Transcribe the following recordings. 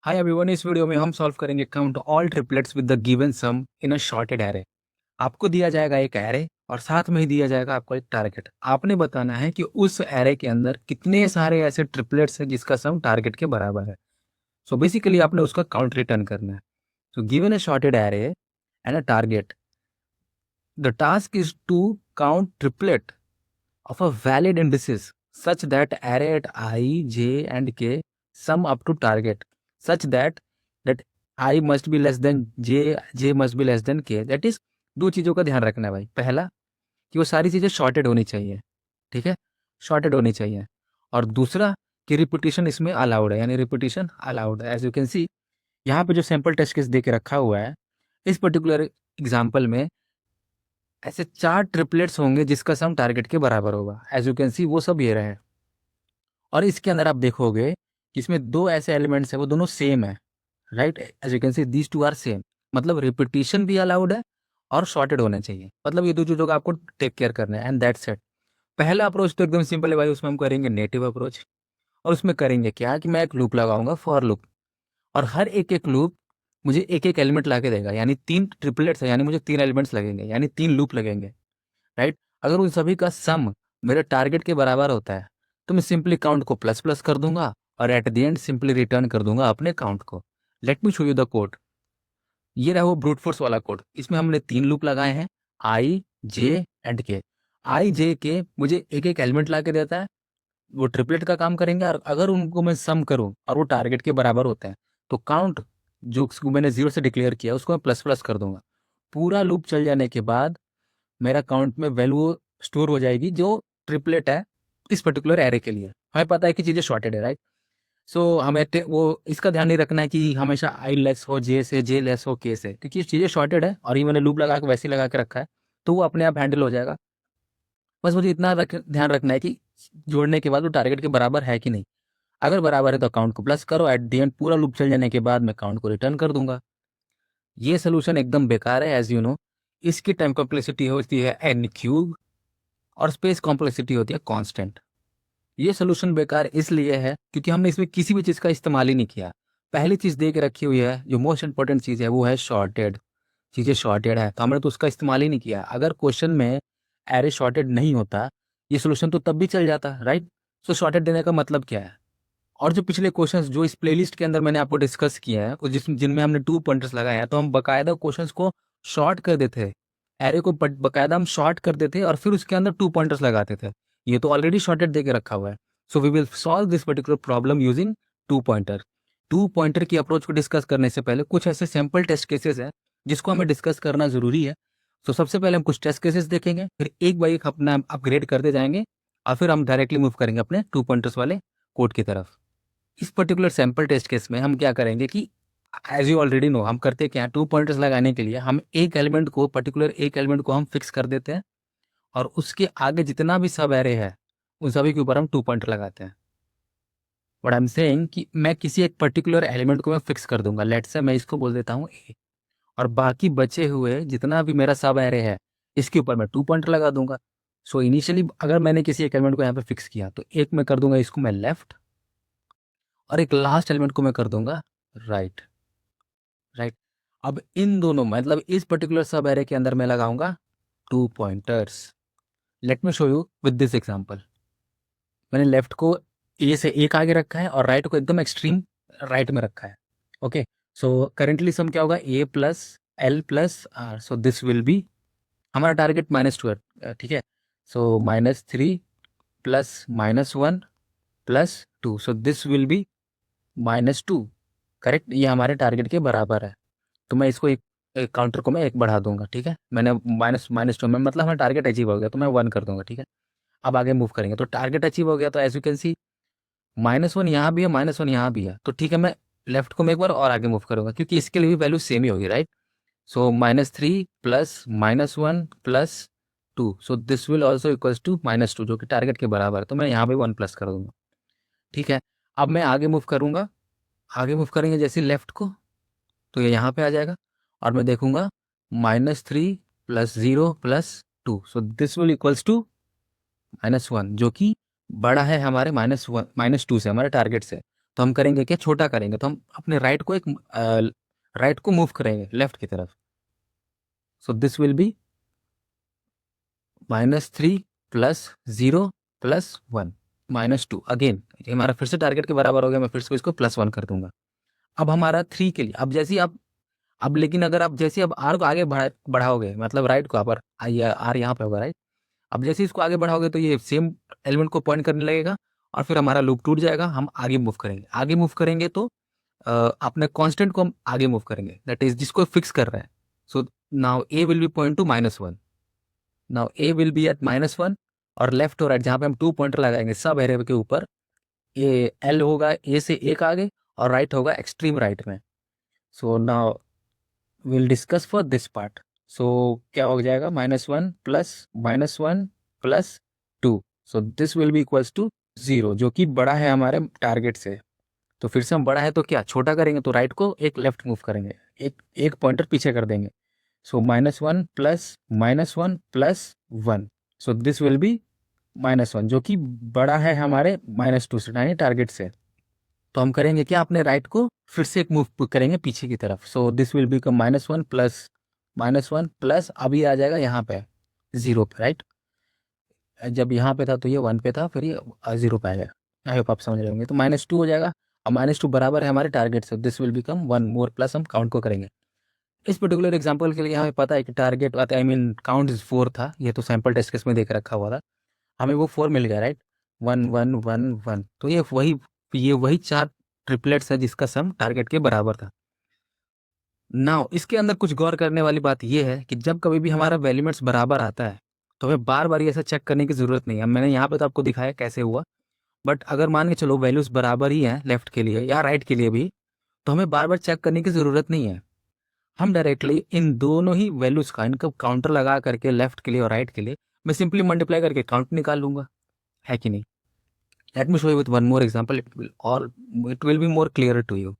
Hi everyone, इस video में हम सॉल्व करेंगे count all triplets with the given sum in a sorted array. आपको दिया जाएगा एक एरे और साथ में ही दिया जाएगा आपको एक टारगेट। आपने बताना है कि उस एरे के अंदर कितने सारे ऐसे ट्रिपलेट्स हैं जिसका सम टारगेट के बराबर है। सो बेसिकली आपने उसका काउंट रिटर्न करना है। So given a sorted array and a target, the task is to count triplet of a valid indices such that array at I, j and k sum up to target such that I must be less than j must be less than k। that is, दो चीज़ों का ध्यान रखना है भाई। पहला कि वो सारी चीज़ें शॉर्टेड होनी चाहिए, ठीक है, शॉर्टेड होनी चाहिए। और दूसरा कि रिपीटिशन इसमें अलाउड है, यानी रिपीटिशन अलाउड है। एज यू कैन सी, यहाँ पे जो सैम्पल टेस्ट केस दे के रखा हुआ है, इस पर्टिकुलर एग्जाम्पल में ऐसे 4 ट्रिपलेट्स होंगे जिसका सम टारगेट के बराबर होगा। एज यू कैन सी वो सब ये रहे। और इसके अंदर आप देखोगे कि इसमें दो ऐसे एलिमेंट्स हैं, वो दोनों सेम है, right. As you can see these two are same, मतलब रिपीटिशन भी अलाउड है और शॉर्टेड होने चाहिए। मतलब ये दो चीज़ों का आपको टेक केयर करना है एंड दैट्स इट। पहला अप्रोच तो एकदम सिंपल है भाई, उसमें हम करेंगे नेटिव अप्रोच। और उसमें करेंगे क्या कि मैं एक लूप लगाऊंगा, फॉर लूप, और हर एक एक लूप मुझे एक एक एलिमेंट ला के देगा। यानी 3 ट्रिपलेट्स है, यानी मुझे 3 एलिमेंट्स लगेंगे, यानी 3 लूप लगेंगे, राइट। अगर उन सभी का सम मेरे टारगेट के बराबर होता है तो मैं सिंपली काउंट को प्लस प्लस कर दूंगा और at the end simply return कर दूंगा अपने काउंट को। Late me show you the code. ये रहा वो ब्रूट फोर्स वाला कोड। इसमें हमने 3 लूप लगाए हैं, आई, जे एंड के। आई, जे, के मुझे एक एक एलिमेंट ला के देता है, वो ट्रिपलेट का काम करेंगे। और अगर उनको मैं सम करूं और वो टारगेट के बराबर होते हैं तो काउंट जो उसको मैंने 0 से डिक्लेयर किया उसको मैं प्लस प्लस कर दूंगा। पूरा लूप चल जाने के बाद मेरा अकाउंट में वैल्यू स्टोर हो जाएगी जो ट्रिपलेट है इस पर्टिकुलर एरे के लिए। हमें पता है कि चीज़ें शॉर्टेड है, राइट। सो हमें वो इसका ध्यान नहीं रखना है कि हमेशा आई लेस हो जे से, जे लेस हो के से, क्योंकि ये चीज़ें शॉर्टेड है और ये मैंने लूप लगा के वैसे ही लगा के रखा है, तो वो अपने आप हैंडल हो जाएगा। बस मुझे इतना ध्यान रखना है कि जोड़ने के बाद वो टारगेट के बराबर है कि नहीं। अगर बराबर है तो अकाउंट को प्लस करो, एट द एंड पूरा लूप चल जाने के बाद मैं अकाउंट को रिटर्न कर दूंगा। ये सोल्यूशन एकदम बेकार है, एज यू नो। इसकी टाइम कॉम्प्लेक्सिटी होती है एन क्यूब और स्पेस कॉम्प्लेक्सिटी होती है कांस्टेंट। ये सोल्यूशन बेकार इसलिए है क्योंकि हमने इसमें किसी भी चीज़ का इस्तेमाल ही नहीं किया। पहली चीज़ दे के रखी हुई है, जो मोस्ट इंपॉर्टेंट चीज़ है वो है शॉर्टेड। चीज़ें शॉर्टेड है तो हमने तो उसका इस्तेमाल ही नहीं किया। अगर क्वेश्चन में एरे शॉर्टेड नहीं होता, ये सोल्यूशन तो तब भी चल जाता, राइट। सो शॉर्टेड देने का मतलब क्या है। और जो पिछले क्वेश्चंस जो इस प्लेलिस्ट के अंदर मैंने आपको डिस्कस किया है, जिनमें हमने 2 पॉइंटर्स लगाए हैं, तो हम बकायदा क्वेश्चंस को शॉर्ट कर देते हैं। एरे को बकायदा हम शॉर्ट कर देते हैं और फिर उसके अंदर 2 पॉइंटर्स लगाते थे। ये तो ऑलरेडी शॉर्टेड देके रखा हुआ है। So we will solve this particular problem using 2 pointer. 2 pointer की अप्रोच को डिस्कस करने से पहले कुछ ऐसे सैम्पल टेस्ट केसेस हैं जिसको हमें डिस्कस करना जरूरी है। तो सबसे पहले हम कुछ टेस्ट केसेस देखेंगे, फिर एक बार एक अपना अपग्रेड करते जाएंगे और फिर हम डायरेक्टली मूव करेंगे अपने 2 पॉइंटर्स वाले कोड की तरफ। इस पर्टिकुलर सैंपल टेस्ट केस में हम क्या करेंगे कि एज यू ऑलरेडी नो, हम करते क्या है, 2 पॉइंटर्स लगाने के लिए हम एक एलिमेंट को हम फिक्स कर देते हैं और उसके आगे जितना भी सब एरे है उन सभी के ऊपर हम 2 पॉइंटर लगाते हैं। बट आई एम सेइंग कि मैं किसी एक पर्टिकुलर एलिमेंट को मैं फिक्स कर दूंगा। लेट्स से मैं इसको बोल देता हूँ ए, और बाकी बचे हुए जितना भी मेरा सब एरे है इसके ऊपर मैं 2 पॉइंटर लगा दूंगा। सो इनिशियली अगर मैंने किसी एक एलिमेंट को यहाँ पे फिक्स किया तो एक मैं कर दूंगा इसको मैं लेफ्ट, और एक लास्ट एलिमेंट को मैं कर दूंगा राइट, राइट। अब इन दोनों मतलब इस पर्टिकुलर सब एरे के अंदर मैं लगाऊंगा 2 pointers. Late me show you with this example. मैंने लेफ्ट को ए से एक आगे रखा है और राइट को एकदम एक्सट्रीम राइट में रखा है। ओके, सो करेंटली सम क्या होगा, A plus L plus R. So this will be, हमारा टारगेट -2 है, ठीक है। So -3 plus -1 plus 2, so this will be -2, correct. ये हमारे टारगेट के बराबर है। तो मैं इसको एक काउंटर को मैं एक बढ़ा दूंगा, ठीक है। मैंने -2 में मतलब हमारा टारगेट अचीव हो गया तो मैं 1 कर दूंगा, ठीक है। अब आगे मूव करेंगे तो टारगेट अचीव हो गया, तो एज यू कैन सी -1 यहाँ भी है, -1 यहाँ भी है, तो ठीक है। मैं लेफ्ट को मैं एक बार और आगे मूव करूंगा क्योंकि इसके लिए भी वैल्यू सेम ही होगी, right. So -3 plus -1 plus 2, so this will also equals to -2 जो कि टारगेट के बराबर है, तो मैं यहाँ पे 1 प्लस कर दूंगा, ठीक है। अब मैं आगे मूव करूंगा, आगे मूव करेंगे जैसे लेफ्ट को, तो ये यहाँ पे आ जाएगा और मैं देखूंगा -3 plus 0 plus 2, so this will equals to -1 जो कि बड़ा है हमारे -2 से, हमारे टारगेट से। तो हम करेंगे क्या, छोटा करेंगे, तो हम अपने राइट को मूव करेंगे लेफ्ट की तरफ। सो दिस विल बी -3 + 0 + 1 -2। अगेन ये हमारा फिर से टारगेट के बराबर हो गया, मैं फिर से इसको +1 कर दूंगा। अब हमारा 3 के लिए, अब जैसे ही आप, अब लेकिन अगर आप जैसे अब आर को आगे बढ़ाओगे, मतलब राइट को, आप आर यहाँ पे होगा, राइट। अब जैसे इसको आगे बढ़ाओगे तो ये सेम एलिमेंट को पॉइंट करने लगेगा और फिर हमारा लूप टूट जाएगा। हम आगे मूव करेंगे, आगे मूव करेंगे तो अपने कांस्टेंट को हम आगे मूव करेंगे, दैट इज जिसको फिक्स कर रहे हैं। So now A will be point to -1। Now A will be at -1 और लेफ्ट और राइट जहाँ पे हम 2 पॉइंटर लगाएंगे सब एरे के ऊपर, ये एल होगा ए से एक आगे और राइट होगा एक्सट्रीम राइट में। So now will discuss for this part. So क्या हो जाएगा, -1 + -1 + 2। So this will be equals to 0, जो कि बड़ा है हमारे टारगेट से। तो फिर से हम बड़ा है तो क्या छोटा करेंगे, तो राइट को एक लेफ्ट मूव करेंगे, एक एक पॉइंटर पीछे कर देंगे। सो -1 + -1 + 1। सो दिस विल बी -1, जो कि बड़ा है हमारे -2 से, यानी टारगेट से। तो हम करेंगे क्या, अपने राइट को फिर से एक मूव करेंगे पीछे की तरफ। सो दिस विल बिकम -1 + -1 प्लस अभी आ जाएगा यहाँ पे 0 पे, राइट। जब यहाँ पे था तो ये 1 पे था, फिर ये 0 पे आएगा। आई होप आप समझ रहे होंगे। तो -2 हो जाएगा और -2 बराबर है हमारे टारगेट से, this will become 1 more plus हम काउंट को करेंगे। इस पर्टिकुलर एग्जांपल के लिए हमें पता है कि target I mean count is 4 था, ये तो सैंपल टेस्ट केस में देख रखा हुआ था, हमें वो 4 मिल गया, राइट। 1 1 1 1, तो ये वही 4 ट्रिपलेट्स है जिसका सम टारगेट के बराबर था। नाउ इसके अंदर कुछ गौर करने वाली बात यह है कि जब कभी भी हमारा वैल्यूमेट्स बराबर आता है तो हमें बार बार ऐसा चेक करने की ज़रूरत नहीं है। मैंने यहाँ पे तो आपको दिखाया कैसे हुआ, बट अगर मान के चलो वैल्यूज बराबर ही हैं लेफ्ट के लिए या राइट के लिए भी, तो हमें बार बार चेक करने की ज़रूरत नहीं है। हम डायरेक्टली इन दोनों ही वैल्यूज का इनका काउंटर लगा करके लेफ्ट के लिए और राइट के लिए मैं सिंपली मल्टीप्लाई करके काउंट निकाल लूंगा, है कि नहीं। Let me show you with one more example, it will be more clear to you.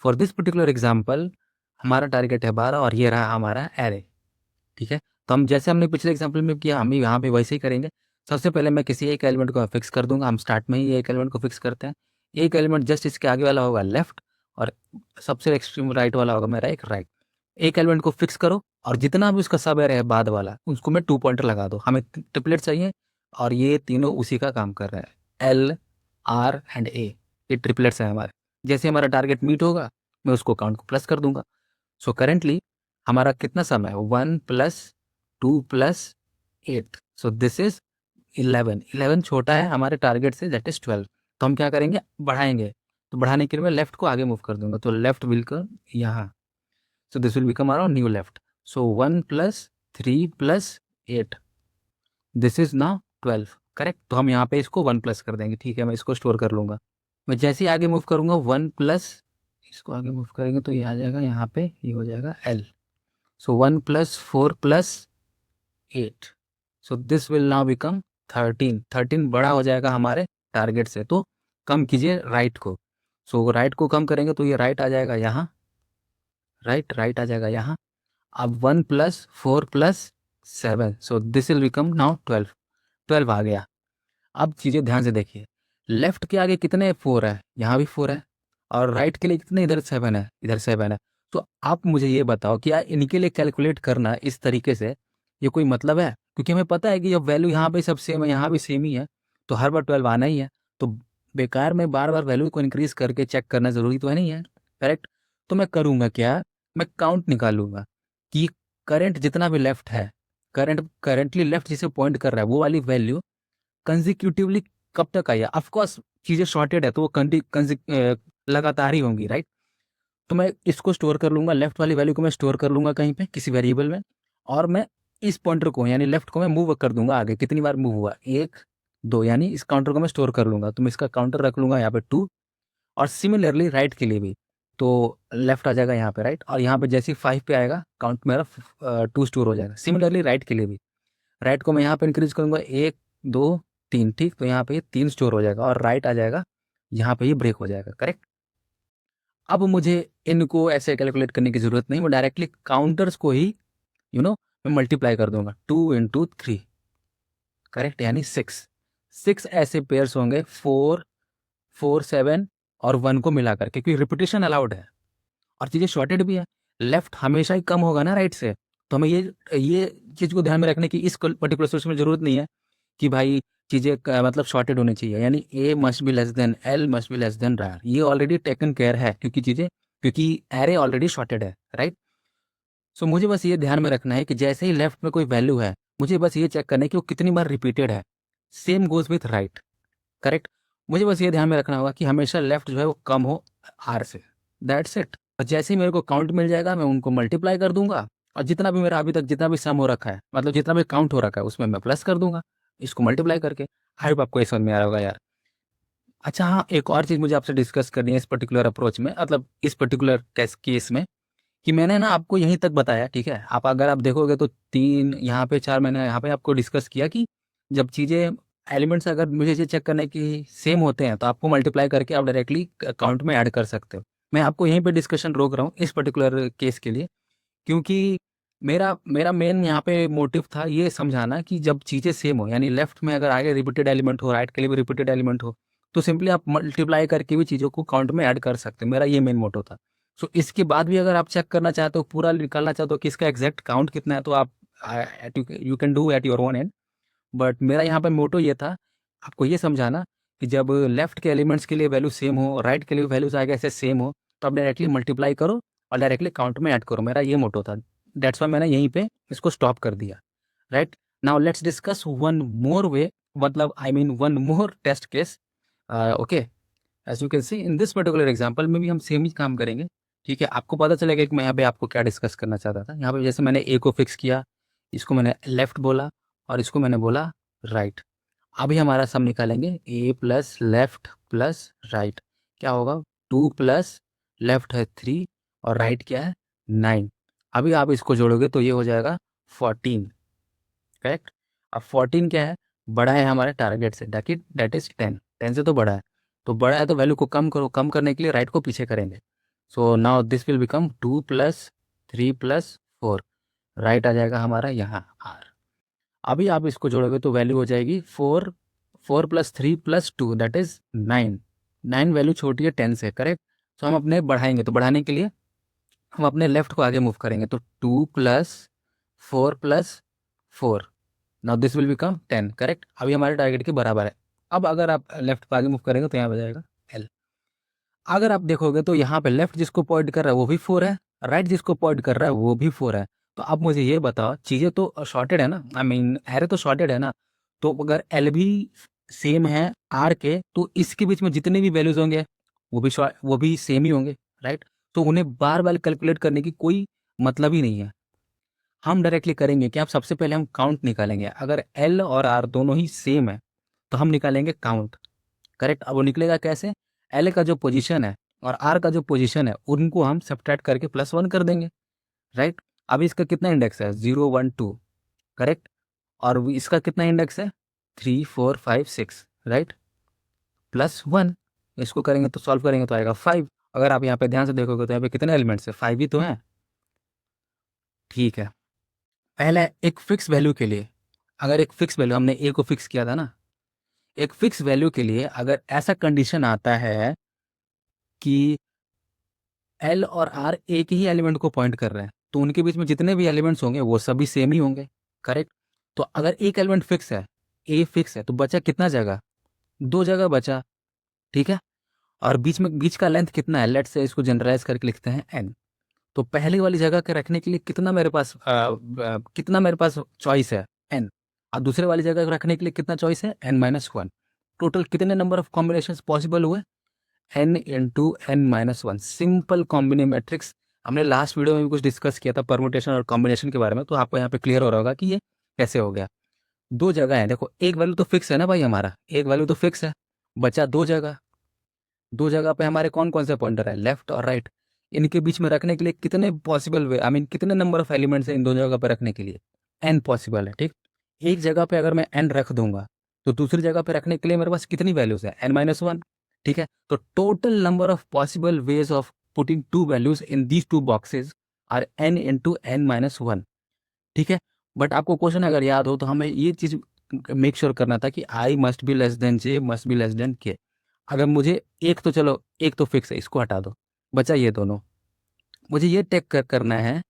For this particular example हमारा टारगेट है 12 और ये रहा हमारा एरे, ठीक है। तो हम जैसे हमने पिछले एग्जांपल में किया, हम यहाँ पे वैसे ही करेंगे। सबसे पहले मैं किसी एक एलिमेंट को फिक्स कर दूंगा, हम स्टार्ट में ही एक एलिमेंट को फिक्स करते हैं। एक एलिमेंट जस्ट इसके आगे वाला होगा लेफ्ट और सबसे एक्सट्रीम राइट वाला होगा मेरा एक राइट। एक एलिमेंट को फिक्स करो और जितना भी उसका सब एरे है बाद वाला उसको मैं 2 पॉइंटर लगा दो। हमें ट्रिपलेट चाहिए और ये तीनों उसी का काम कर रहे हैं, एल आर एंड ए, ये ट्रिपलेट्स हैं हमारे। जैसे हमारा टारगेट मीट होगा मैं उसको काउंट को प्लस कर दूंगा। सो करेंटली हमारा कितना सम है, 1 + 2 + 8। So this is 11। 11 छोटा है हमारे टारगेट से, दैट इज 12। तो हम क्या करेंगे, बढ़ाएंगे। तो बढ़ाने के लिए मैं लेफ्ट को आगे मूव कर दूंगा, तो लेफ्ट विल कर यहाँ। So this will become our new left. So 1 + 3 + 8, this is now 12, correct. तो हम यहाँ पे इसको 1 प्लस कर देंगे, ठीक है, मैं इसको स्टोर कर लूंगा। मैं जैसे ही आगे मूव करूंगा 1 प्लस, इसको आगे मूव करेंगे तो ये आ जाएगा यहाँ पे, ये हो जाएगा L. So 1 + 4 + 8, so this will now become 13। 13 बड़ा हो जाएगा हमारे टारगेट से, तो कम कीजिए राइट को। सो राइट को कम करेंगे तो ये राइट आ जाएगा यहाँ, राइट आ जाएगा यहाँ। अब 1 + 4 + 7, सो दिस विल बिकम नाउ 12। 12 आ गया। अब चीज़ें ध्यान से देखिए, लेफ्ट के आगे कितने 4 है, यहाँ भी 4 है, और राइट के लिए कितने, इधर 7 है, इधर 7 है। तो आप मुझे ये बताओ कि यार इनके लिए कैलकुलेट करना इस तरीके से ये कोई मतलब है? क्योंकि हमें पता है कि जब वैल्यू यहाँ पे सब सेम है, यहाँ भी सेम ही है, तो हर बार 12 आना ही है। तो बेकार में बार बार वैल्यू को इंक्रीज करके चेक करना ज़रूरी तो है नहीं है, करेक्ट। तो मैं करूँगा क्या, मैं काउंट निकालूंगा कि करंट जितना भी लेफ्ट है, करेंटली लेफ्ट जिसे पॉइंट कर रहा है वो वाली वैल्यू कंजिक्यूटिवली कब तक आई है। ऑफकोर्स चीज़ें शॉर्टेड है तो वो लगातार ही होंगी, राइट। तो मैं इसको स्टोर कर लूंगा, लेफ्ट वाली वैल्यू को मैं स्टोर कर लूंगा कहीं पे किसी वेरिएबल में, और मैं इस पॉइंटर को यानी लेफ्ट को मैं मूव कर दूंगा आगे। कितनी बार मूव हुआ, 1 2, यानी इस काउंटर को मैं स्टोर कर लूंगा, तो मैं इसका काउंटर रख लूंगा यहाँ पे 2। और सिमिलरली राइट के लिए भी, तो लेफ्ट आ जाएगा यहाँ पे, राइट, और यहाँ पे जैसे ही 5 पे आएगा काउंट मेरा 2 स्टोर हो जाएगा। सिमिलरली राइट के लिए भी, राइट को मैं यहाँ पे इंक्रीज करूंगा 1 2 3, ठीक, तो यहाँ पे ये 3 स्टोर हो जाएगा और राइट आ जाएगा यहाँ पे ये ब्रेक हो जाएगा, करेक्ट। अब मुझे इनको ऐसे कैलकुलेट करने की जरूरत नहीं, मैं डायरेक्टली काउंटर्स को ही मैं मल्टीप्लाई कर दूंगा, 2 × 3, करेक्ट, यानी 6 ऐसे पेयर्स होंगे, 4 4 7 और 1 को मिला करके, क्योंकि रिपीटेशन अलाउड है और चीज़ें शॉर्टेड भी है। लेफ्ट हमेशा ही कम होगा ना राइट से, तो हमें ये चीज़ को ध्यान में रखने की इस पर्टिकुलर सोच में ज़रूरत नहीं है कि भाई चीज़ें मतलब शॉर्टेड होनी चाहिए, यानी A must be less than L must be less than R, ये ऑलरेडी टेकन केयर है क्योंकि एरे ऑलरेडी शॉर्टेड है, राइट। सो मुझे बस ये ध्यान में रखना है कि जैसे ही लेफ्ट में कोई वैल्यू है, मुझे बस ये चेक करना है कि वो कितनी बार रिपीटेड है। Same goes with right, correct. मुझे बस ये ध्यान में रखना होगा कि हमेशा लेफ्ट जो है वो कम हो आर से, दैट्स इट। और जैसे ही मेरे को काउंट मिल जाएगा मैं उनको मल्टीप्लाई कर दूंगा, और जितना भी मेरा अभी तक जितना भी सम हो रखा है, मतलब जितना भी काउंट हो रखा है उसमें मैं प्लस कर दूंगा इसको मल्टीप्लाई करके। आई होप आपको ये समझ में आ रहा होगा यार। अच्छा हाँ, एक और चीज़ मुझे आपसे डिस्कस करनी है इस पर्टिकुलर अप्रोच में, मतलब इस पर्टिकुलर केस में, कि मैंने ना आपको यहीं तक बताया, ठीक है। आप अगर आप देखोगे तो 3 यहाँ पे 4 मैंने यहाँ पे आपको डिस्कस किया कि जब चीज़ें एलिमेंट्स अगर मुझे ये चेक करने की सेम होते हैं तो आपको मल्टीप्लाई करके आप डायरेक्टली अकाउंट में ऐड कर सकते हो। मैं आपको यहीं पे डिस्कशन रोक रहा हूँ इस पर्टिकुलर केस के लिए, क्योंकि मेरा मेरा मेन यहाँ पे मोटिव था ये समझाना कि जब चीज़ें सेम हो, यानी लेफ्ट में अगर आगे रिपीटेड एलिमेंट हो, राइट के लिए भी रिपीटेड एलिमेंट हो, तो सिंपली आप मल्टीप्लाई करके भी चीज़ों को काउंट में ऐड कर सकते हो। मेरा ये मेन मोटिव था। सो इसके बाद भी अगर आप चेक करना चाहते हो, पूरा निकालना चाहते हो कि इसका एग्जैक्ट काउंट कितना है, तो आप you can do at your own and. But मेरा यहाँ पे मोटो ये था आपको ये समझाना कि जब लेफ्ट के एलिमेंट्स के लिए वैल्यू सेम हो, राइट के लिए वैल्यूज आगे ऐसे सेम हो, तो आप डायरेक्टली मल्टीप्लाई करो और डायरेक्टली काउंट में ऐड करो। मेरा ये मोटो था, दैट्स वाई मैंने यहीं पे इसको स्टॉप कर दिया, right. Now let's discuss one more way, मतलब I mean one more test case. Okay, as you can see in this particular example में भी हम सेम ही काम करेंगे, ठीक है। आपको पता चलेगा कि मैं यहाँ पे आपको क्या डिस्कस करना चाहता था। यहाँ पे जैसे मैंने ए को फिक्स किया, इसको मैंने लेफ्ट बोला और इसको मैंने बोला राइट। अभी हमारा सम निकालेंगे ए प्लस लेफ्ट प्लस राइट, क्या होगा 2 प्लस लेफ्ट है 3 और राइट क्या है 9। अभी आप इसको जोड़ोगे तो ये हो जाएगा 14, करेक्ट। अब 14 क्या है, बड़ा है हमारे टारगेट से, दैट इज 10, 10 से तो बड़ा है। तो बड़ा है तो वैल्यू को कम करो, कम करने के लिए राइट को पीछे करेंगे। So now this will become 2 plus 3 plus 4, right आ जाएगा हमारा यहाँ आर। अभी आप इसको जोड़ोगे तो वैल्यू हो जाएगी 4, 4 plus 3 plus 2 that is 9। 9 value छोटी है 10 से, करेक्ट। तो हम अपने बढ़ाएंगे, तो बढ़ाने के लिए हम अपने लेफ्ट को आगे मूव करेंगे, तो 2 plus 4 plus 4, now this will become 10, correct. अभी हमारे टारगेट के बराबर है। अब अगर आप लेफ्ट को आगे मूव करेंगे तो यहाँ हो जाएगा एल। अगर आप देखोगे तो यहाँ पे लेफ्ट जिसको पॉइंट कर रहा है वो भी 4 है, राइट जिसको पॉइंट कर रहा है वो भी 4 है। तो अब मुझे ये बताओ, चीज़ें तो शॉर्टेड है ना, आई मीन एरे तो शॉर्टेड है ना, तो अगर एल भी सेम है आर के, तो इसके बीच में जितने भी वैल्यूज होंगे वो भी सेम ही होंगे, राइट। तो उन्हें बार बार कैलकुलेट करने की कोई मतलब ही नहीं है। हम डायरेक्टली करेंगे कि आप सबसे पहले हम काउंट निकालेंगे। अगर एल और आर दोनों ही सेम है तो हम निकालेंगे काउंट, करेक्ट। अब वो निकलेगा कैसे, एल का जो पोजीशन है और आर का जो पोजीशन है उनको हम सब्ट्रैक्ट करके +1 कर देंगे, राइट। अब इसका कितना इंडेक्स है 0 1 2, करेक्ट। और इसका कितना इंडेक्स है 3 4 5 6, राइट, +1। इसको करेंगे तो सॉल्व करेंगे तो आएगा 5। अगर आप यहाँ पे ध्यान से देखोगे तो यहाँ पे कितने एलिमेंट्स है, 5 ही तो हैं, ठीक है। पहले एक फिक्स वैल्यू के लिए, अगर एक फिक्स वैल्यू हमने ए को फिक्स किया था ना, एक फिक्स वैल्यू के लिए अगर ऐसा कंडीशन आता है कि एल और आर एक ही एलिमेंट को पॉइंट कर रहे हैं, तो उनके बीच में जितने भी एलिमेंट्स होंगे वो सभी सेम ही होंगे, करेक्ट। तो अगर एक एलिमेंट फिक्स है, ए फिक्स है, तो बचा कितना जगह, 2 जगह बचा, ठीक है। और बीच का लेंथ कितना है, लेट्स से इसको जनरलाइज करके लिखते हैं एन। तो पहले वाली जगह के रखने के लिए कितना मेरे पास चॉइस है एन, और दूसरे वाली जगह रखने के लिए कितना चॉइस है n-1। टोटल कितने नंबर ऑफ कॉम्बिनेशन पॉसिबल हुए, n इंटू n-1, सिंपल कॉम्बिनेमेट्रिक्स। हमने लास्ट वीडियो में भी कुछ डिस्कस किया था परमुटेशन और कॉम्बिनेशन के बारे में, तो आपको यहाँ पे क्लियर हो रहा होगा कि ये कैसे हो गया। 2 जगह है, देखो एक वैल्यू तो फिक्स है ना भाई, हमारा एक वैल्यू तो फिक्स है, बचा 2 जगह। 2 जगह पे हमारे कौन कौन से पॉइंटर है, लेफ्ट और राइट। इनके बीच में रखने के लिए कितने पॉसिबल वे, आई मीन कितने नंबर ऑफ एलिमेंट्स हैं इन 2 जगह पे रखने के लिए, n पॉसिबल है, ठीक। एक जगह पे अगर मैं n रख दूंगा तो दूसरी जगह पे रखने के लिए मेरे पास कितनी वैल्यूज है n-1, ठीक है। तो total number of possible ways of putting 2 values in these 2 boxes are n into n-1, ठीक है। बट आपको क्वेश्चन अगर याद हो तो हमें ये चीज मेक श्योर करना था कि i must be less then j must be less then k। अगर मुझे एक तो चलो एक तो फिक्स है, इसको हटा दो, बचा ये दोनों। मुझे ये करना है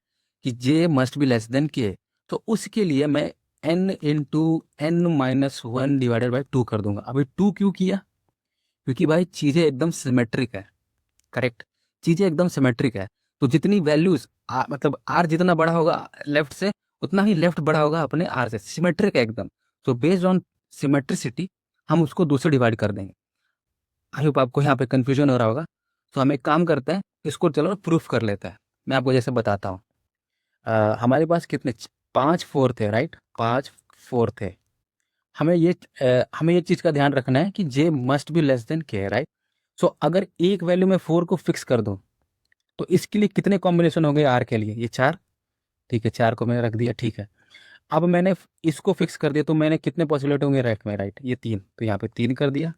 कि J must be less than K, तो उसके लिए मैं n into N minus one divided by two कर दूंगा। अभी टू क्यों किया? क्योंकि भाई चीज़ें एकदम सिमेट्रिक है, करेक्ट, चीज़ें एकदम सिमेट्रिक है। तो जितनी वैल्यूज मतलब आर जितना बड़ा होगा लेफ्ट से, उतना ही लेफ्ट बड़ा होगा अपने आर से, सिमेट्रिक है एकदम। तो बेस्ड ऑन सिमेट्रिसिटी हम उसको दो से डिवाइड कर देंगे। आई होप आपको यहाँ पे कंफ्यूजन हो रहा होगा। तो हम एक काम करते हैं, इसको चलो प्रूफ कर लेते हैं। मैं आपको जैसे बताता हूँ। हमारे पास कितने, पाँच फोर थे, राइट, पाँच फोर थे। हमें ये चीज़ का ध्यान रखना है कि J must be less than के, राइट। सो अगर एक वैल्यू में फोर को फिक्स कर दूँ तो इसके लिए कितने कॉम्बिनेशन हो गए आर के लिए? ये चार, ठीक है, चार को मैंने रख दिया, ठीक है। अब मैंने इसको फिक्स कर दिया तो मैंने कितने पॉसिबिलिटी होंगे राइट में, राइट, ये तीन, तो यहाँ पे तीन कर दिया।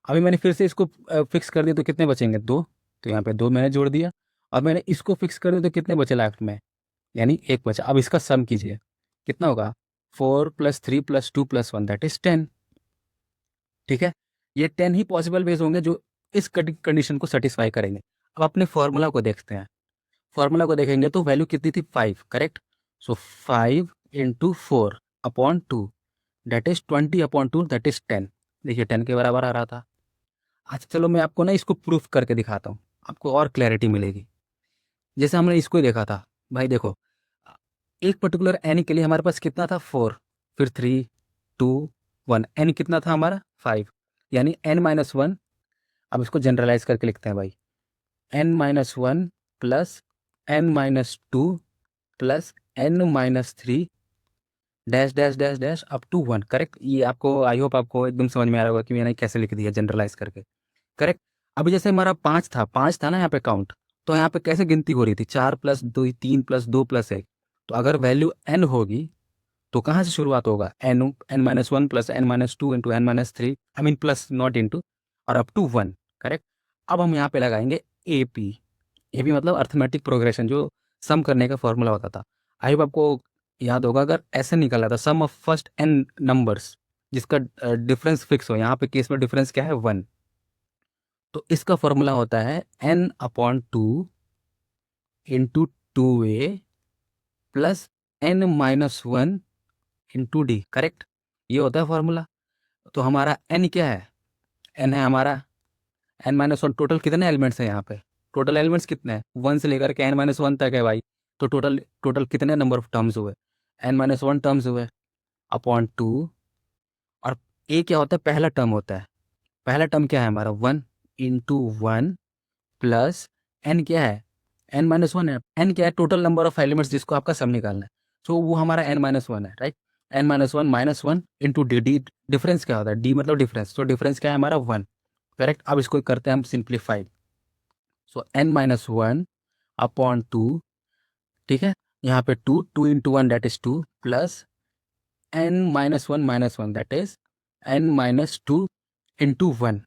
अभी मैंने फिर से इसको फिक्स कर दिया तो कितने बचेंगे? दो, तो यहाँ पे दो मैंने जोड़ दिया। और मैंने इसको फिक्स कर दिया तो कितने बचे लास्ट में? यानी एक बचा। अब इसका सम कीजिए, कितना होगा? Four plus three plus two plus one, that is 10। ठीक है, ये 10 ही पॉसिबल वेज होंगे जो इस कंडीशन को सेटिस्फाई करेंगे। अब अपने फॉर्मूला को देखते हैं। फॉर्मूला को देखेंगे तो वैल्यू कितनी थी? 5, correct. So 5 into four upon two, that is 20 upon two, that is 10। देखिए 10 के बराबर आ रहा था। अच्छा चलो मैं आपको ना इसको प्रूफ करके दिखाता हूँ, आपको और क्लैरिटी मिलेगी। जैसे हमने इसको ही देखा था, भाई देखो, एक पर्टिकुलर एन के लिए हमारे पास कितना था? 4, फिर 3, 2, 1, एन कितना था हमारा? 5, यानी एन माइनस वन। अब इसको जनरलाइज करके लिखते हैं भाई, N minus one plus N minus two plus N minus three dash dash dash dash up to one, correct. ये आपको, आई होप आपको एकदम समझ में आ रहा होगा कि मैंने कैसे लिख दिया जनरलाइज करके, करेक्ट। अभी जैसे हमारा पाँच था ना यहाँ पे काउंट, तो यहाँ पे कैसे गिनती हो रही थी? चार प्लस दो, तीन प्लस दो प्लस एक। तो अगर वैल्यू एन होगी तो कहाँ से शुरुआत होगा? N, N minus one plus N minus two into N minus three, I mean plus not into, और अप टू वन, करेक्ट। अब हम यहाँ पे लगाएंगे ए पी। ए पी मतलब अर्थमेटिक प्रोग्रेशन, जो सम करने का फॉर्मूला होता था। आई होप आपको याद होगा, अगर ऐसे निकला था सम ऑफ फर्स्ट एन नंबर्स जिसका डिफरेंस फिक्स हो, यहाँ पे केस में डिफरेंस क्या है? वन। तो इसका फॉर्मूला होता है N upon two into two A plus N minus one into D, correct. ये होता है फॉर्मूला। तो हमारा एन क्या है? एन है हमारा एन माइनस वन। टोटल कितने एलिमेंट्स हैं यहाँ पे? टोटल एलिमेंट्स कितने हैं? वन से लेकर के एन माइनस वन तक है भाई। तो टोटल टोटल कितने नंबर ऑफ टर्म्स हुए? एन माइनस वन टर्म्स हुए अपॉन टू। और ए क्या होता है? पहला टर्म होता है। पहला टर्म क्या है हमारा? One into one plus N क्या है? एन माइनस वन है। एन क्या है? टोटल नंबर ऑफ एलिमेंट्स जिसको आपका सम निकालना है। तो वो हमारा एन माइनस वन है, right. N minus one into D, D difference क्या होता है? डी मतलब डिफरेंस, तो डिफरेंस क्या है हमारा? One, correct. अब इसको करते हैं हम simplified. So N minus one upon two, ठीक है, यहाँ पे two, two into one that is two, plus N minus one that is N minus two into one.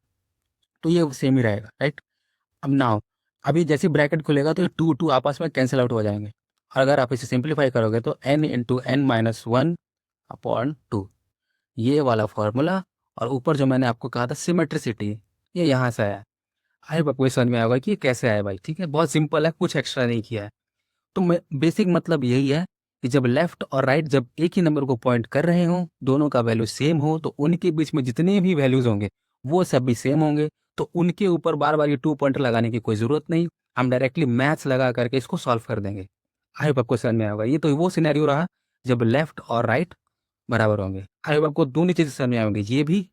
तो ये सेम ही रहेगा, राइट। अब नाउ, अभी जैसे ब्रैकेट खुलेगा तो टू टू आपस में कैंसिल आउट हो जाएंगे। और अगर आप इसे सिंप्लीफाई करोगे तो N into N minus one upon two, ये वाला फॉर्मूला। और ऊपर जो मैंने आपको कहा था सिमेट्रिसिटी, ये यहाँ से आया। आई होप आपको समझ में आएगा कि ये कैसे आया भाई, ठीक है। बहुत सिंपल है, कुछ एक्स्ट्रा नहीं किया है। तो मैं बेसिक मतलब यही है कि जब लेफ्ट और राइट जब एक ही नंबर को पॉइंट कर रहे हों, दोनों का वैल्यू सेम हो, तो उनके बीच में जितने भी वैल्यूज होंगे वो सब भी सेम होंगे। तो उनके ऊपर बार बार ये टू पॉइंटर लगाने की कोई ज़रूरत नहीं, हम डायरेक्टली मैथ्स लगा करके इसको सॉल्व कर देंगे। आई होप आपको समझ में आएगा। ये तो वो सिनेरियो रहा जब लेफ्ट और राइट बराबर होंगे। आई होप आपको दोनों चीज़ें समझ में आएंगी, ये भी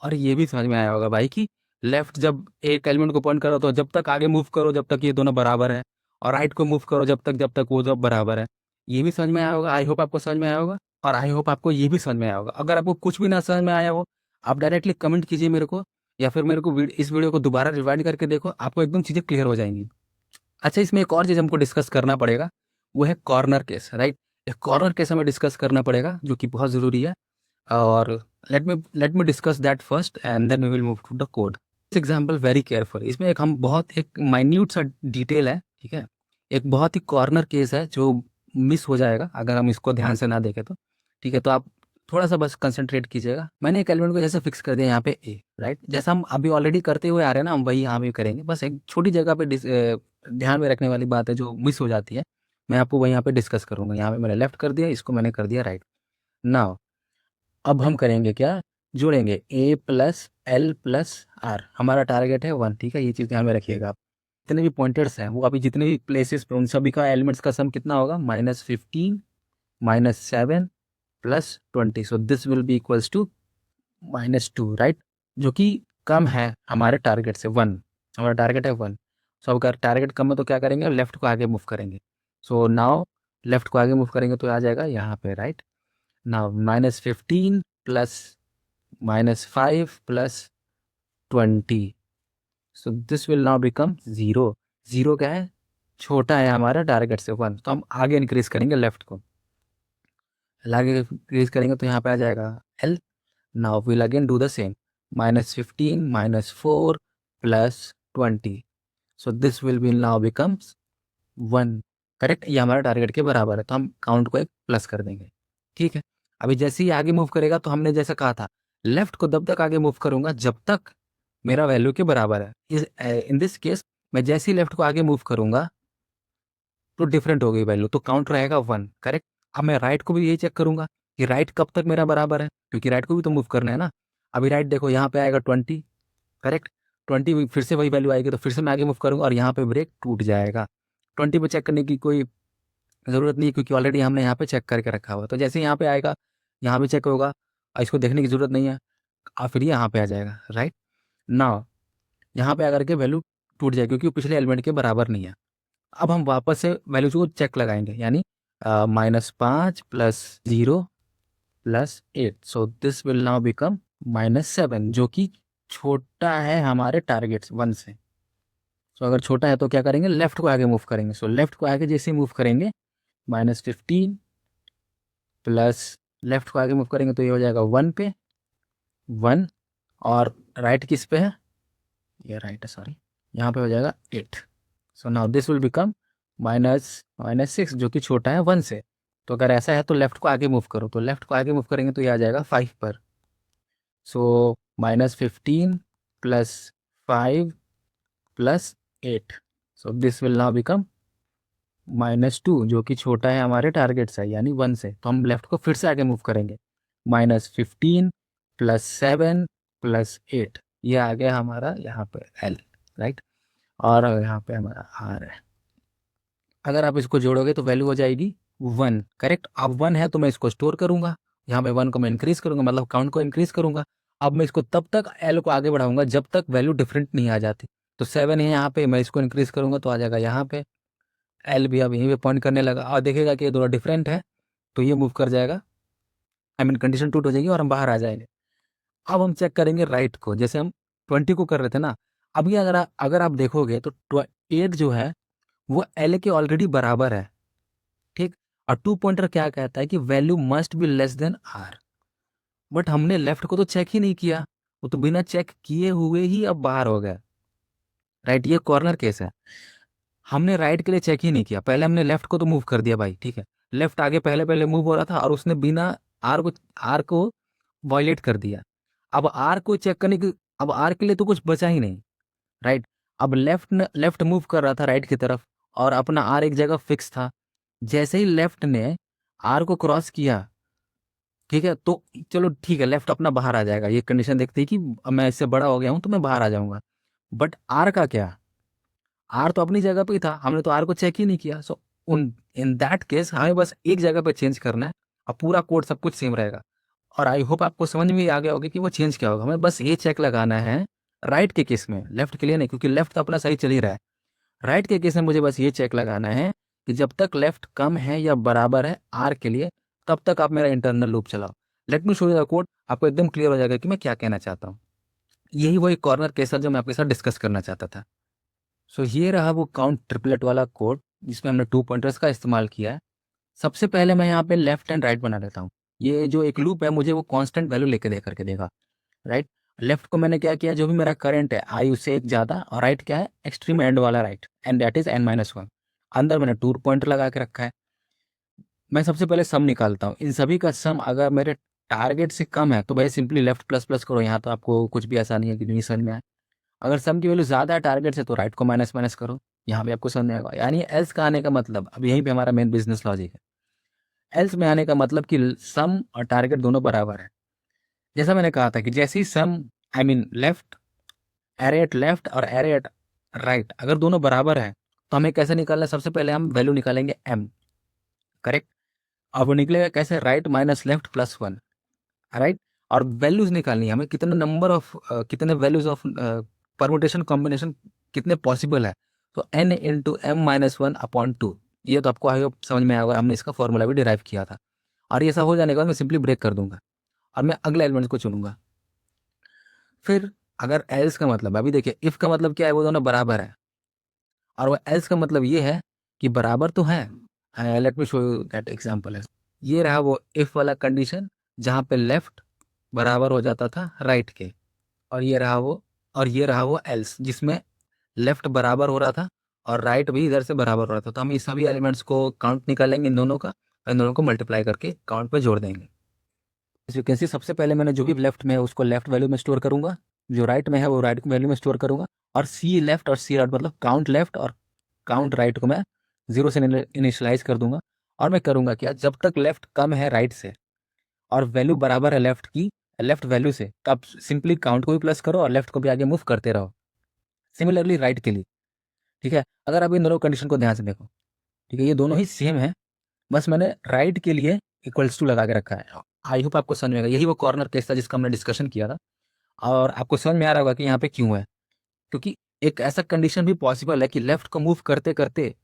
और ये भी समझ में आया होगा भाई कि लेफ्ट जब एक एलिमेंट को पॉइंट करो तो जब तक आगे मूव करो जब तक ये दोनों बराबर है, और राइट को मूव करो जब तक वो जब बराबर है। ये भी समझ में आया होगा। आई होप आपको समझ में आया होगा, और आई होप आपको ये भी समझ में आया होगा। अगर आपको कुछ भी ना समझ में आया हो, आप डायरेक्टली कमेंट कीजिए मेरे को, या फिर मेरे को इस वीडियो को दोबारा रिवाइंड करके देखो, आपको एकदम चीज़ें क्लियर हो जाएंगी। अच्छा, इसमें एक और चीज़ हमको डिस्कस करना पड़ेगा, वो है कॉर्नर केस, राइट। एक कॉर्नर केस हमें डिस्कस करना पड़ेगा जो कि बहुत ज़रूरी है। और let me discuss that first and then we will move to the code. This example very careful, इसमें एक हम बहुत एक माइन्यूट सा डिटेल है, ठीक है। एक बहुत ही कॉर्नर केस है जो मिस हो जाएगा अगर हम इसको ध्यान से ना देखें तो, ठीक है। तो आप थोड़ा सा बस कंसंट्रेट कीजिएगा। मैंने एक एलिमेंट को जैसे फिक्स कर दिया यहाँ पे ए, राइट। जैसा हम अभी ऑलरेडी करते हुए आ रहे हैं ना, हम वही यहाँ भी करेंगे। बस एक छोटी जगह पे ध्यान में रखने वाली बात है जो मिस हो जाती है, मैं आपको वही यहाँ पे डिस्कस करूँगा। यहाँ पे मैंने लेफ्ट कर दिया, इसको मैंने कर दिया राइट। नाउ अब हम करेंगे क्या, जोड़ेंगे a plus L plus R. हमारा टारगेट है 1, ठीक है, ये चीज़ ध्यान में रखिएगा आप। जितने भी पॉइंटर्स हैं वो अभी जितने भी प्लेसेस पे, उन सभी का एलिमेंट्स का सम कितना होगा, -15 -7 plus 20। So this will be equals to -2, right, जो कि कम है हमारे टारगेट से 1। हमारा टारगेट है 1। सो अगर टारगेट कम है तो क्या करेंगे, लेफ्ट को आगे मूव करेंगे। सो नाउ लेफ्ट को आगे मूव करेंगे तो आ जाएगा यहाँ पे, right. Now -15 plus -5 plus 20। So this will now become 0। 0 क्या है, छोटा है हमारा टारगेट से 1, तो हम आगे इंक्रीज करेंगे लेफ्ट को। आगे इंक्रीज करेंगे तो यहाँ पे आ जाएगा L. Now will again do the same, -15 -4 plus 20। So this will B now becomes 1, correct. ये हमारा टारगेट के बराबर है, तो हम काउंट को एक प्लस कर देंगे, ठीक है। अभी जैसे ही आगे मूव करेगा तो हमने जैसा कहा था, लेफ्ट को तब तक आगे मूव करूंगा जब तक मेरा वैल्यू के बराबर है। इन दिस केस मैं जैसे ही लेफ्ट को आगे मूव करूंगा तो डिफरेंट हो गई वैल्यू, तो काउंट रहेगा 1, करेक्ट। अब मैं राइट को भी यही चेक करूंगा कि राइट कब तक मेरा बराबर है, क्योंकि राइट को भी तो मूव करना है ना। अभी राइट देखो, यहाँ पे आएगा 20, करेक्ट। 20 फिर से वही वैल्यू आएगी, तो फिर से मैं आगे मूव करूंगा और यहाँ पे ब्रेक टूट जाएगा। 20 पे चेक करने की कोई ज़रूरत नहीं है, क्योंकि ऑलरेडी हमने यहाँ पे चेक करके रखा हुआ है। तो जैसे यहाँ पे आएगा, यहाँ भी चेक होगा और इसको देखने की ज़रूरत नहीं है, और फिर यहाँ पे आ जाएगा, राइट। नाउ यहाँ पे आकर के वैल्यू टूट जाएगी, क्योंकि वो पिछले एलिमेंट के बराबर नहीं है। अब हम वापस से वैल्यूज को चेक लगाएंगे, यानी -5 plus 0 plus 8। So this will now become -7, जो कि छोटा है हमारे टारगेट 1 से। सो अगर छोटा है तो क्या करेंगे, लेफ्ट को आगे मूव करेंगे। सो लेफ्ट को आगे जैसे मूव करेंगे, -15 प्लस लेफ्ट को आगे मूव करेंगे तो ये हो जाएगा 1 पे 1, और राइट किस पे है, ये राइट है, सॉरी, यहाँ पे हो जाएगा 8। सो नाउ दिस विल बिकम -6, जो कि छोटा है 1 से। तो अगर ऐसा है तो लेफ्ट को आगे मूव करो, तो लेफ्ट को आगे मूव करेंगे तो ये आ जाएगा 5 पर। सो -15 plus 5 plus 8। So this will now become -2, जो कि छोटा है हमारे टारगेट से, यानी 1 से। तो हम लेफ्ट को फिर से आगे मूव करेंगे, -15 प्लस 7 प्लस 8। ये आ गया हमारा यहाँ पे एल, राइट। और यहाँ पे हमारा आर है। अगर आप इसको जोड़ोगे तो वैल्यू हो जाएगी 1, करेक्ट। अब 1 है तो मैं इसको स्टोर करूंगा, यहाँ पे 1 को मैं इंक्रीज करूंगा, मतलब काउंट को इंक्रीज करूंगा। अब मैं इसको तब तक एल को आगे बढ़ाऊंगा जब तक वैल्यू डिफरेंट नहीं आ जाती। तो 7 है यहाँ पे, मैं इसको इंक्रीज करूंगा तो आ जाएगा यहाँ पे, एल भी अब यहीं पे पॉइंट करने लगा, और देखेगा कि ये दोनों डिफरेंट है, तो ये मूव कर जाएगा, आई मीन कंडीशन टूट हो जाएगी और हम बाहर आ जाएंगे। अब हम चेक करेंगे राइट को, जैसे हम 20 को कर रहे थे ना। अब ये अगर आप देखोगे तो 8 जो है वो एल के ऑलरेडी बराबर है, ठीक। और 2 पॉइंटर क्या कहता है कि value must be less than R. But हमने लेफ्ट को तो चेक ही नहीं किया, वो तो बिना चेक किए हुए ही अब बाहर हो गया, राइट। ये कॉर्नर केस है। हमने राइट के लिए चेक ही नहीं किया, पहले हमने लेफ्ट को तो मूव कर दिया भाई, ठीक है। लेफ्ट आगे पहले पहले मूव हो रहा था और उसने बिना आर को वॉयलेट कर दिया। अब आर को चेक करने की, अब आर के लिए तो कुछ बचा ही नहीं, राइट। अब लेफ्ट मूव कर रहा था राइट की तरफ, और अपना आर एक जगह फिक्स था। जैसे ही लेफ्ट ने आर को क्रॉस किया, ठीक है, तो चलो ठीक है, लेफ्ट अपना बाहर आ जाएगा, ये कंडीशन देखते ही कि अब मैं इससे बड़ा हो गया हूं तो मैं बाहर आ जाऊंगा। बट आर का क्या, आर तो अपनी जगह पे ही था, हमने तो आर को चेक ही नहीं किया। सो उन इन दैट केस हमें बस एक जगह पे चेंज करना है और पूरा कोड सब कुछ सेम रहेगा। और आई होप आपको समझ में आ गया होगा कि वो चेंज क्या होगा। हमें बस ये चेक लगाना है राइट के केस में, लेफ्ट के लिए नहीं, क्योंकि लेफ्ट तो अपना सही चल ही रहा है। राइट के केस में मुझे बस ये चेक लगाना है कि जब तक लेफ्ट कम है या बराबर है आर के लिए, तब तक आप मेरा इंटरनल लूप चलाओ। Late me show you the code, आपको एकदम क्लियर हो जाएगा कि मैं क्या कहना चाहता हूँ। यही वही कॉर्नर केस है जो मैं आपके साथ डिस्कस करना चाहता था। सो ये रहा वो काउंट ट्रिपलेट वाला कोड जिसमें हमने 2 पॉइंटर्स का इस्तेमाल किया है। सबसे पहले मैं यहाँ पे लेफ्ट एंड राइट बना लेता हूँ। ये जो एक लूप है मुझे वो कांस्टेंट वैल्यू लेके दे करके देगा, राइट। लेफ्ट को मैंने क्या किया, जो भी मेरा करंट है आई उससे एक ज़्यादा, और राइट क्या है, एक्सट्रीम एंड वाला right, and that is n-1। अंदर मैंने 2 पॉइंटर लगा के रखा है। मैं सबसे पहले सम निकालता हूँ, इन सभी का सम अगर मेरे टारगेट से कम है तो भाई सिंपली लेफ्ट प्लस प्लस करो, यहाँ तो आपको कुछ भी ऐसा नहीं है कि नहीं समझ में आए। अगर सम की वैल्यू ज़्यादा है टारगेट से तो राइट को माइनस माइनस करो, यहाँ भी आपको समझ में आएगा। यानी एल्स का आने का मतलब, अब यहीं पे हमारा मेन बिजनेस लॉजिक है, एल्स में आने का मतलब कि सम और टारगेट दोनों बराबर है। जैसा मैंने कहा था कि जैसे ही sum, I mean left, array at left और एरे एट राइट अगर दोनों बराबर है तो हमें कैसे निकालना है, सबसे पहले हम वैल्यू निकालेंगे एम, करेक्ट। अब वो निकलेगा कैसे, right minus left plus one, right. और वैल्यूज निकालनी है हमें, कितने नंबर ऑफ कितने वैल्यूज ऑफ परमुटेशन कॉम्बिनेशन कितने पॉसिबल है, तो N into M minus one upon two. ये तो आपको आई होप समझ में आएगा, हमने इसका फॉर्मूला भी डिराइव किया था। और ये सब हो जाने के बाद मैं सिंपली ब्रेक कर दूंगा और मैं अगले एलिमेंट को चुनूंगा। फिर अगर एल्स का मतलब, अभी देखिए इफ का मतलब क्या है, वो दोनों बराबर है, और वो एल्स का मतलब ये है कि बराबर तो है। Late me show you that example है। ये रहा वो इफ वाला कंडीशन जहाँ पे लेफ्ट बराबर हो जाता था राइट के, और ये रहा वो, और ये रहा वो एल्स जिसमें लेफ्ट बराबर हो रहा था और राइट भी इधर से बराबर हो रहा था। तो हम इस सभी एलिमेंट्स को काउंट निकालेंगे इन दोनों का, और इन दोनों को मल्टीप्लाई करके काउंट पे जोड़ देंगे। इस वैकेंसी सबसे पहले मैंने जो भी लेफ्ट में है उसको लेफ्ट वैल्यू में स्टोर करूंगा, जो राइट में है वो राइट वैल्यू में स्टोर करूंगा, और सी लेफ्ट और सी राइट मतलब काउंट लेफ्ट और काउंट राइट को मैं जीरो से इनिशियलाइज कर दूंगा। और मैं करूंगा क्या, जब तक लेफ्ट कम है राइट से और वैल्यू बराबर है लेफ्ट की, लेफ्ट वैल्यू से, तो आप सिंपली काउंट को भी प्लस करो और लेफ्ट को भी आगे मूव करते रहो। सिमिलरली राइट के लिए, ठीक है। अगर आप इन दोनों कंडीशन को ध्यान से देखो, ठीक है, ये दोनों ही सेम है, बस मैंने राइट के लिए इक्वल्स टू लगा के रखा है। आई होप आपको समझ में आएगा, यही वो कॉर्नर केस था जिसका हमने डिस्कशन किया था, और आपको समझ में आ रहा होगा कि यहाँ पे क्यों है। क्योंकि एक ऐसा कंडीशन भी पॉसिबल है कि लेफ्ट को मूव करते करते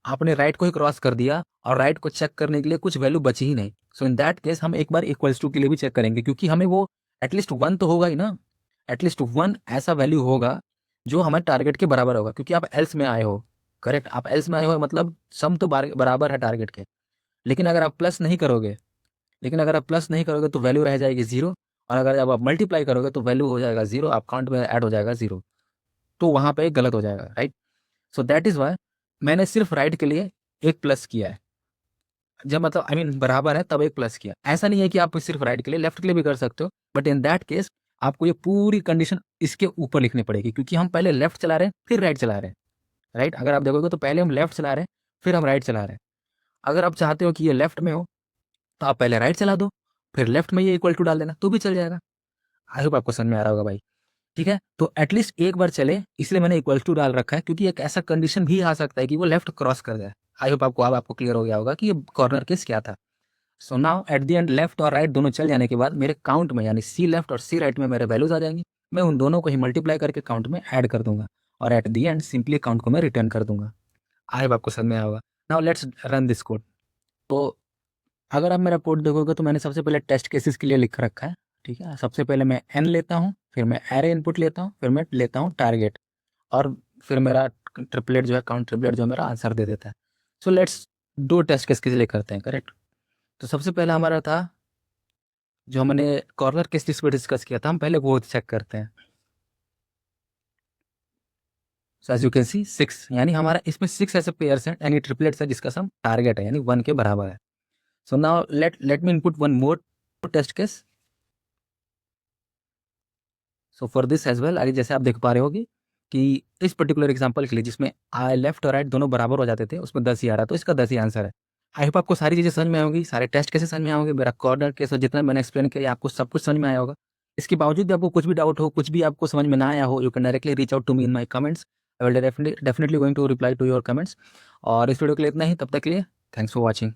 आपने राइट को ही क्रॉस कर दिया और राइट को चेक करने के लिए कुछ वैल्यू बची ही नहीं। सो इन दैट केस हम एक बार इक्वल्स टू के लिए भी चेक करेंगे, क्योंकि हमें वो एटलीस्ट वन तो होगा ही ना, एटलीस्ट वन ऐसा वैल्यू होगा जो हमारे टारगेट के बराबर होगा। क्योंकि आप एल्स में आए हो, करेक्ट, आप एल्स में आए हो मतलब सम तो बराबर है टारगेट के। लेकिन अगर आप प्लस नहीं करोगे, तो वैल्यू रह जाएगी जीरो, और अगर जब आप मल्टीप्लाई करोगे तो वैल्यू हो जाएगा जीरो, आप काउंट में ऐड हो जाएगा जीरो, तो वहाँ पे गलत हो जाएगा, right. So that is why मैंने सिर्फ राइट के लिए एक प्लस किया है, जब मतलब आई मीन बराबर है तब एक प्लस किया। ऐसा नहीं है कि आप सिर्फ राइट के लिए, लेफ्ट के लिए भी कर सकते हो, बट इन दैट केस आपको ये पूरी कंडीशन इसके ऊपर लिखनी पड़ेगी, क्योंकि हम पहले लेफ्ट चला रहे हैं फिर राइट चला रहे हैं, राइट। अगर आप देखोगे तो पहले हम लेफ्ट चला रहे हैं फिर हम राइट चला रहे हैं। अगर आप चाहते हो कि ये लेफ्ट में हो तो आप पहले राइट चला दो, फिर लेफ्ट में ये इक्वल टू डाल देना तो भी चल जाएगा। आई होप आपको समझ में आ रहा होगा भाई, ठीक है। तो एटलीस्ट एक बार चले, इसलिए मैंने इक्वल टू डाल रखा है, क्योंकि एक ऐसा कंडीशन भी आ सकता है कि वो लेफ्ट क्रॉस कर जाए। आई होप आपको अब आपको क्लियर हो गया होगा कि ये कॉर्नर केस क्या था। So now at the end left और राइट दोनों चल जाने के बाद मेरे काउंट में, यानी सी लेफ्ट और सी राइट में मेरे वैल्यूज आ जाएंगी। मैं उन दोनों को ही मल्टीप्लाई करके काउंट में ऐड कर दूंगा, और at the end simply count को मैं रिटर्न कर दूंगा। आई होप आपको समझ में आया होगा। Now let's run this code. तो अगर आप मेरा कोड देखोगे तो मैंने सबसे पहले टेस्ट केसेस के लिए लिख रखा है, ठीक है। सबसे पहले मैं एन लेता हूँ, फिर मैं एरे इनपुट लेता हूँ, फिर मैं लेता हूँ टारगेट, और फिर मेरा ट्रिपलेट जो है, काउंट ट्रिपलेट जो है मेरा आंसर दे देता है। सो लेट्स दो टेस्ट केस के लिए करते हैं, करेक्ट। तो सबसे पहला हमारा था जो हमने कॉर्नर केस जिस पर डिस्कस किया था, हम पहले वो चेक करते हैं। So as you can see 6, यानी हमारा इसमें 6 ऐसे पेयर्स हैं, यानी ट्रिपलेट्स है जिसका सम टारगेट है, यानी 1 के बराबर है। So now let me input one more test case. So for this as well, आगे जैसे आप देख पा रहे होगे कि इस पर्टिकुलर एग्जांपल के लिए जिसमें आई लेफ्ट और राइट दोनों बराबर हो जाते थे, उसमें 10 ही आ रहा, तो इसका 10 ही आंसर है। आई होप आपको सारी चीज़ें समझ में आएंगी, सारे टेस्ट कैसे समझ में आएंगे, मेरा कॉर्नर केस और जितना मैंने एक्सप्लेन किया आपको सब कुछ समझ में आया होगा। इसके बावजूद भी आपको कुछ भी डाउट हो, कुछ भी आपको समझ में ना आया हो, you can directly reach out to me in my comments. I will definitely going to reply to your comments. और इस वीडियो के लिए इतना ही, तब तक के लिए थैंक्स फॉर वॉचिंग।